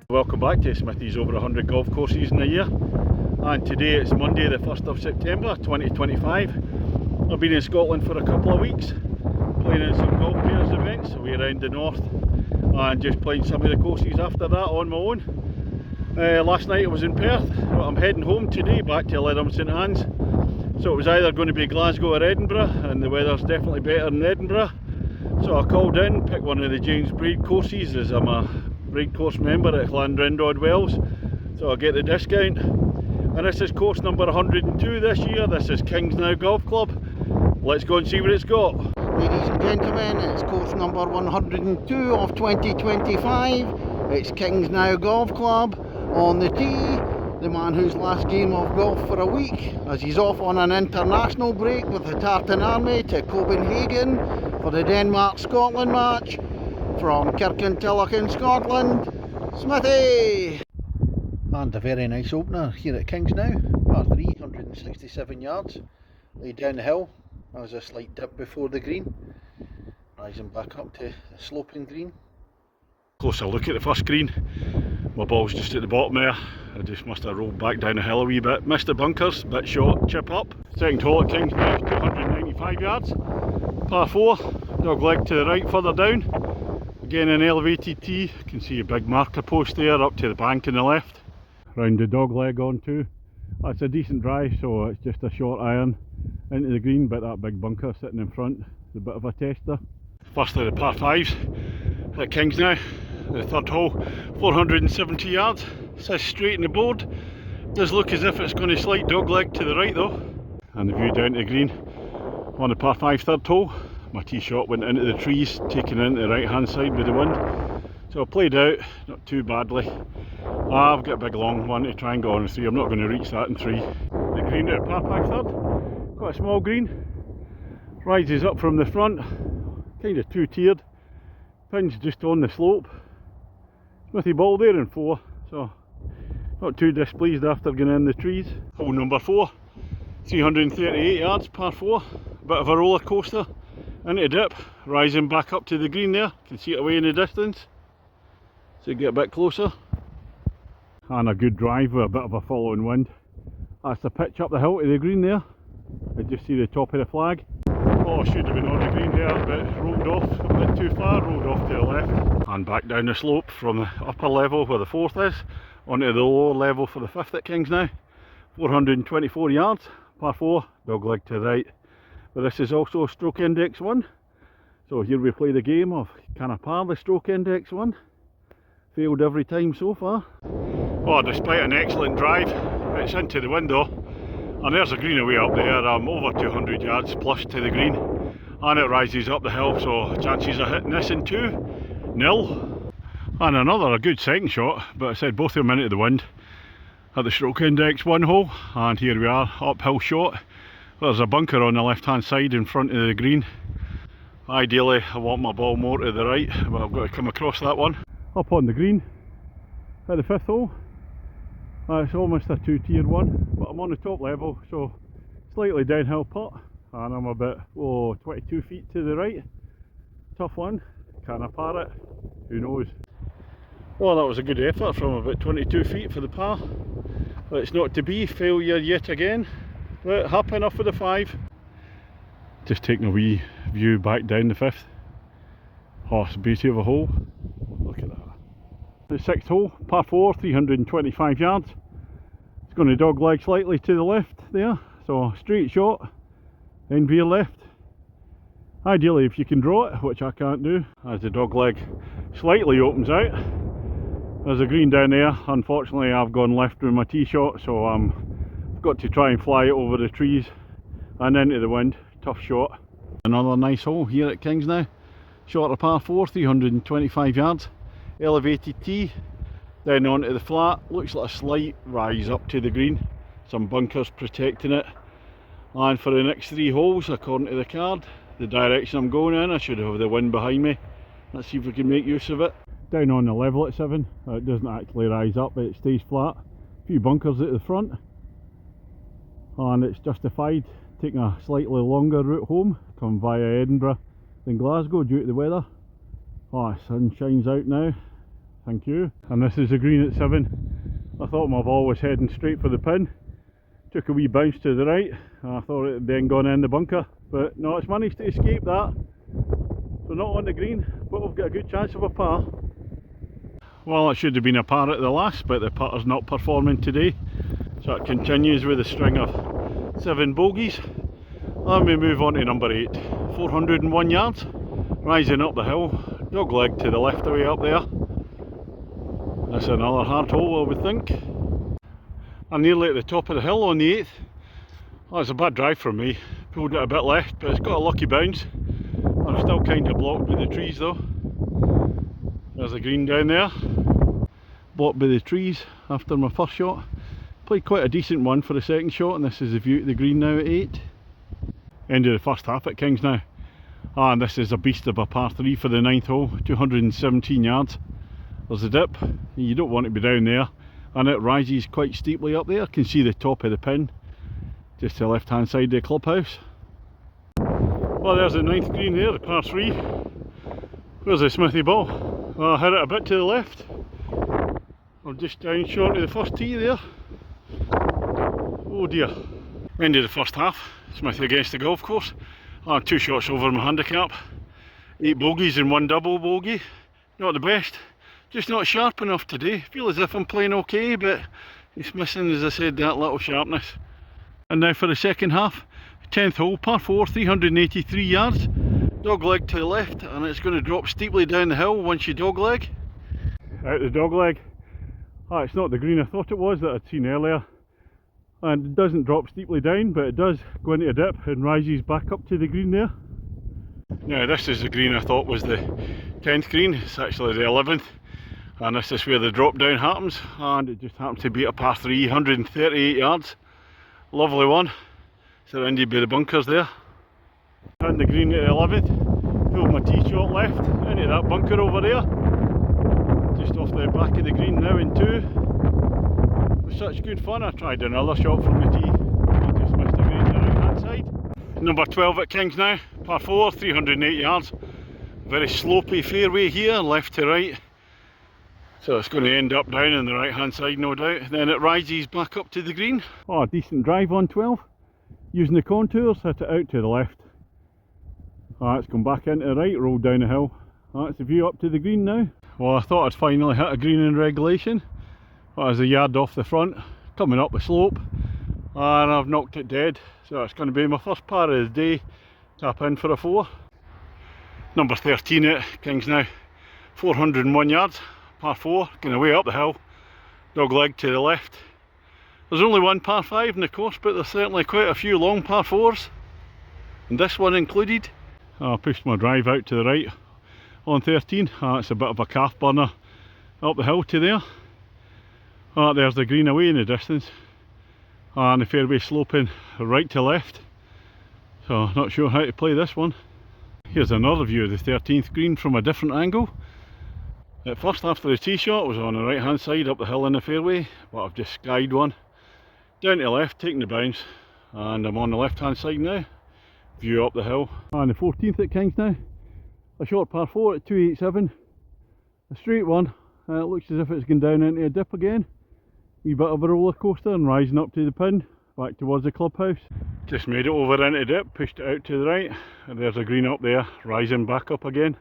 Welcome back to Smithy's over 100 golf courses in a year, and today it's Monday the 1st of September 2025. I've been in Scotland for a couple of weeks playing in some golf pairs events away around the north and just playing some of the courses after that on my own. Last night I was in Perth, but I'm heading home today back to Lytham St Anne's, so it was either going to be Glasgow or Edinburgh, and the weather's definitely better in Edinburgh, so I called in, picked one of the James Braid courses as I'm a Braid course member at Llandrindod Wells, so I'll get the discount. And this is course number 102 this year. This is Kingsknowe Golf Club. Let's go and see what it's got. Ladies and gentlemen, it's course number 102 of 2025. It's Kingsknowe Golf Club. On the tee, the man whose last game of golf for a week, as he's off on an international break with the Tartan Army to Copenhagen for the Denmark-Scotland match. From Kirkintilloch in Scotland, Smithy! And a very nice opener here at Kingsknowe, par 3, 167 yards, laid down the hill. There was a slight dip before the green, rising back up to the sloping green. Closer look at the first green. My ball's just at the bottom there. I just must have rolled back down the hill a wee bit. Missed the bunkers, bit short, chip up. Second hole at Kingsknowe, 295 yards, par 4, dog leg to the right further down. Again an elevated tee, you can see a big marker post there up to the bank on the left. Round the dog leg on too. That's a decent drive, so it's just a short iron into the green, but that big bunker sitting in front is a bit of a tester. First of the par 5s at Kingsknowe, the third hole, 470 yards, says straight in the board. Does look as if it's going to slide dog leg to the right though. And the view down to the green on the par 5 third hole. My tee shot went into the trees, taken into the right hand side with the wind, so I played out, not too badly. I've got a big long one to try and go on 3, I'm not going to reach that in 3. The green at par 5 third, quite a small green, rises up from the front, kind of two-tiered, pins just on the slope. Smithy ball there in 4, so not too displeased after getting in the trees. Hole number 4, 338 yards, par 4, a bit of a roller coaster. Into a dip, rising back up to the green there, you can see it away in the distance, so you get a bit closer. And a good drive with a bit of a following wind. That's the pitch up the hill to the green there, I just see the top of the flag. Oh, should have been on the green there, but rolled off a bit too far, rolled off to the left. And back down the slope from the upper level where the 4th is, onto the lower level for the 5th at Kingsknowe. 424 yards, par 4, dog leg to the right. But this is also a stroke index 1, so here we play the game of can I par the stroke index 1. Failed every time so far. Oh, despite an excellent drive, it's into the wind though, and there's a green away up there. I'm over 200 yards plus to the green, and it rises up the hill, so chances of hitting this in 2, nil. And another a good second shot, but I said both of them into the wind at the stroke index 1 hole, and here we are, uphill shot. There's a bunker on the left hand side in front of the green. Ideally I want my ball more to the right, but I've got to come across that one. Up on the green at the 5th hole. It's almost a 2-tiered one, but I'm on the top level, so slightly downhill putt, and I'm about 22 feet to the right. Tough one, can I par it? Who knows. Well, that was a good effort from about 22 feet for the par, but it's not to be. Failure yet again. But happy enough with the 5. Just taking a wee view back down the 5th. Oh, it's a beauty of a hole. Look at that. The sixth hole, par 4, 325 yards. It's going to dog leg slightly to the left there, so straight shot, then veer left. Ideally if you can draw it, which I can't do, as the dog leg slightly opens out. There's a green down there. Unfortunately I've gone left with my tee shot, so I've got to try and fly it over the trees and into the wind. Tough shot. Another nice hole here at Kingsknowe. Short of par 4, 325 yards. Elevated tee down onto the flat. Looks like a slight rise up to the green. Some bunkers protecting it. And for the next 3 holes, according to the card, the direction I'm going in, I should have the wind behind me. Let's see if we can make use of it. Down on the level at 7, it doesn't actually rise up, it stays flat. A few bunkers at the front, and it's justified taking a slightly longer route home, come via Edinburgh than Glasgow due to the weather. Oh, sun shines out now, thank you. And this is the green at 7. I thought my ball was heading straight for the pin. Took a wee bounce to the right, and I thought it had then gone in the bunker, but no, it's managed to escape that. So not on the green, but we've got a good chance of a par. Well, it should have been a par at the last, but the putter's not performing today, so it continues with a string of 7 bogeys. Let me move on to number 8. 401 yards, rising up the hill, dog leg to the left away up there. That's another hard hole, I would think. I'm nearly at the top of the hill on the 8th. Oh, it's a bad drive from me, pulled it a bit left, but it's got a lucky bounce. I'm still kind of blocked with the trees though. There's a green down there, blocked by the trees after my first shot. Played quite a decent one for the second shot, and this is the view of the green now at 8. End of the first half at Kingsknowe. And this is a beast of a par 3 for the 9th hole, 217 yards. There's a dip, you don't want to be down there, and it rises quite steeply up there. You can see the top of the pin, just to the left hand side of the clubhouse. Well, there's the 9th green there, the par 3. Where's the Smithy ball? Well, I hit it a bit to the left. I'm just down short of the first tee there. Oh dear. End of the first half. Smithy against the golf course. 2 shots over my handicap. 8 bogeys and 1 double bogey. Not the best. Just not sharp enough today. Feel as if I'm playing okay, but it's missing, as I said, that little sharpness. And now for the second half. 10th hole, par 4, 383 yards. Dog leg to the left, and it's going to drop steeply down the hill once you dog leg. Out the dog leg. Ah, it's not the green I thought it was that I'd seen earlier. And it doesn't drop steeply down, but it does go into a dip and rises back up to the green there. Now this is the green I thought was the 10th green. It's actually the 11th. And this is where the drop down happens, and it just happens to be a par 3, 138 yards. Lovely one. Surrounded by the bunkers there. And the green at the 11th. Pulled my tee shot left into that bunker over there. Just off the back of the green now in 2. It was such good fun. I tried another shot from the tee. I just missed the green to the right hand side. Number 12 at Kingsknowe. Par 4, 308 yards. Very slopey fairway here, left to right. So it's going to end up down on the right hand side, no doubt. Then it rises back up to the green. Oh, a decent drive on 12. Using the contours, hit it out to the left. It's gone back into the right, rolled down the hill. That's the view up to the green now. Well, I thought I'd finally hit a green in regulation. That was a yard off the front, coming up the slope. And I've knocked it dead. So it's going to be my first par of the day. Tap in for a 4. Number 13 at Kingsknowe. 401 yards. Par 4, going away up the hill, dog leg to the left. There's only 1 par 5 in the course, but there's certainly quite a few long par 4s, and this one included. I pushed my drive out to the right on 13. It's a bit of a calf burner up the hill to there. There's the green away in the distance, and the fairway sloping right to left, so not sure how to play this one. Here's another view of the 13th green from a different angle. At first, after the tee shot, was on the right hand side up the hill in the fairway, but I've just skied one down to the left, taking the bounce, and I'm on the left hand side now. View up the hill. And the 14th at Kingsknowe, a short par 4 at 287, a straight one. It looks as if it's going down into a dip again. Wee bit of a roller coaster and rising up to the pin, back towards the clubhouse. Just made it over into the dip, pushed it out to the right, and there's a green up there, rising back up again.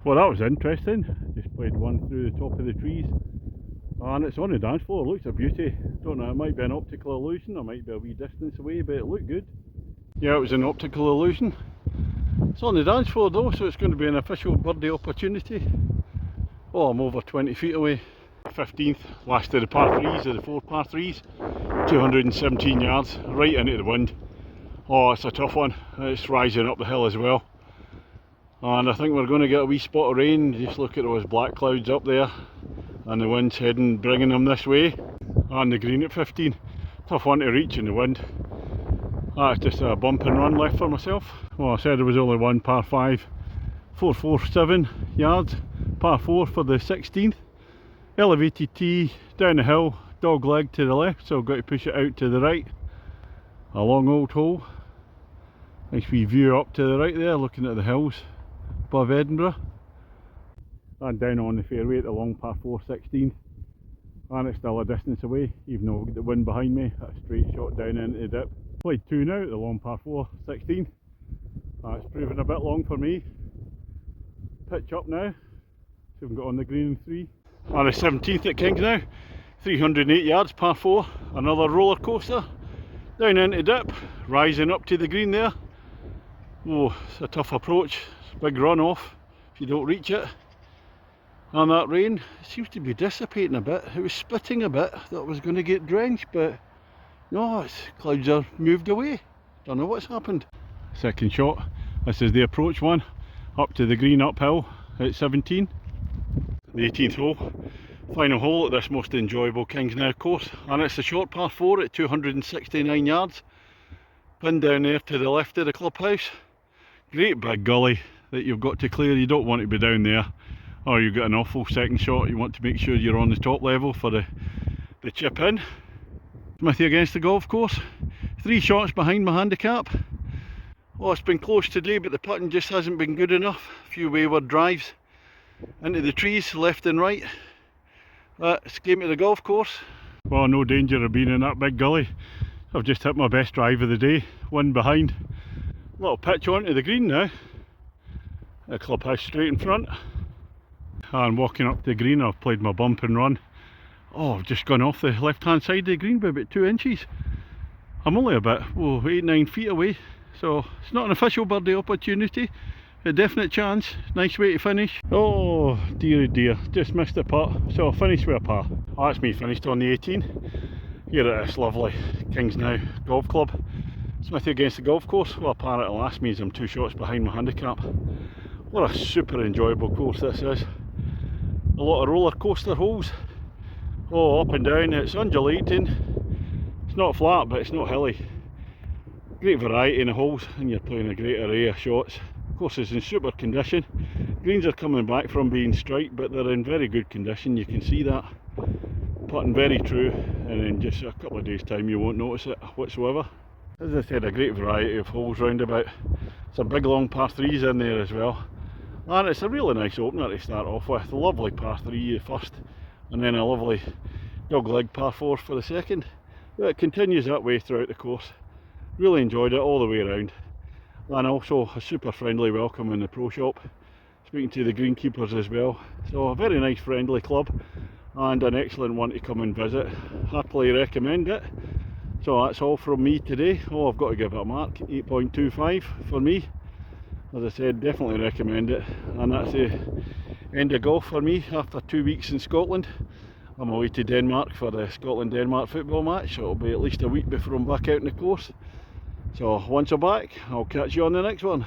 Well, that was interesting. Just played one through the top of the trees. And it's on the dance floor. It looks a beauty. Don't know, it might be an optical illusion, or might be a wee distance away, but it looked good. Yeah, it was an optical illusion. It's on the dance floor though, so it's going to be an official birdie opportunity. Oh, I'm over 20 feet away. 15th, last of the par 3s of the 4 par 3s. 217 yards, right into the wind. Oh, it's a tough one. It's rising up the hill as well. And I think we're going to get a wee spot of rain. Just look at those black clouds up there. And the wind's heading, bringing them this way. And the green at 15. Tough one to reach in the wind. That's just a bump and run left for myself. Well, I said there was only one par 5. 447 yards. Par 4 for the 16th. Elevated tee, down the hill, dog leg to the left, so I've got to push it out to the right. A long old hole. Nice wee view up to the right there, looking at the hills above Edinburgh. And down on the fairway at the long par 4 16th. And it's still a distance away, even though I've got the wind behind me. A straight shot down into the dip. Played 2 now at the long par 4 16. It's proving a bit long for me. Pitch up now. So we've got on the green in 3. On the 17th at Kingsknowe, 308 yards, par 4, another roller coaster, down into dip, rising up to the green there. Oh, it's a tough approach, it's a big run off if you don't reach it. And that rain seems to be dissipating a bit. It was spitting a bit, thought it was going to get drenched, but no, clouds are moved away. Don't know what's happened. Second shot, this is the approach one, up to the green uphill at 17. The 18th hole, final hole at this most enjoyable Kingsknowe course, and it's a short par 4 at 269 yards. Pin down there to the left of the clubhouse. Great big gully that you've got to clear. You don't want to be down there, or you've got an awful second shot. You want to make sure you're on the top level for the chip in. Smithy against the golf course. 3 shots behind my handicap. Oh, it's been close today, but the putting just hasn't been good enough. A few wayward drives into the trees left and right. It's game to the golf course. Well, no danger of being in that big gully. I've just hit my best drive of the day, wind behind. Little pitch onto the green now. The clubhouse straight in front. And walking up the green, I've played my bump and run. Oh, I've just gone off the left hand side of the green by about 2 inches. I'm only about 8-9 feet away, so it's not an official birdie opportunity. A definite chance. Nice way to finish. Oh dear, just missed the putt, so I'll finish with a par. Oh, that's me finished on the 18 here at this lovely Kingsknowe golf club. Smithy against the golf course. Well, a par at the last means I'm 2 shots behind my handicap. What a super enjoyable course this is. A lot of roller coaster holes. Oh, up and down, it's undulating. It's not flat, but it's not hilly. Great variety in the holes, and you're playing a great array of shots. Course is in super condition. Greens are coming back from being striped, but they're in very good condition. You can see that. Putting very true, and in just a couple of days time you won't notice it whatsoever. As I said, a great variety of holes round about. Some big long par 3s in there as well, and it's a really nice opener to start off with. A lovely par 3 first, and then a lovely dog leg par 4 for the second. But it continues that way throughout the course. Really enjoyed it all the way around. And also a super friendly welcome in the pro shop, speaking to the greenkeepers as well. So a very nice friendly club and an excellent one to come and visit. Happily recommend it. So that's all from me today. Oh, I've got to give it a mark, 8.25 for me. As I said, definitely recommend it. And that's the end of golf for me after 2 weeks in Scotland. I'm away to Denmark for the Scotland-Denmark football match, so it'll be at least a week before I'm back out in the course. So once I'm back, I'll catch you on the next one.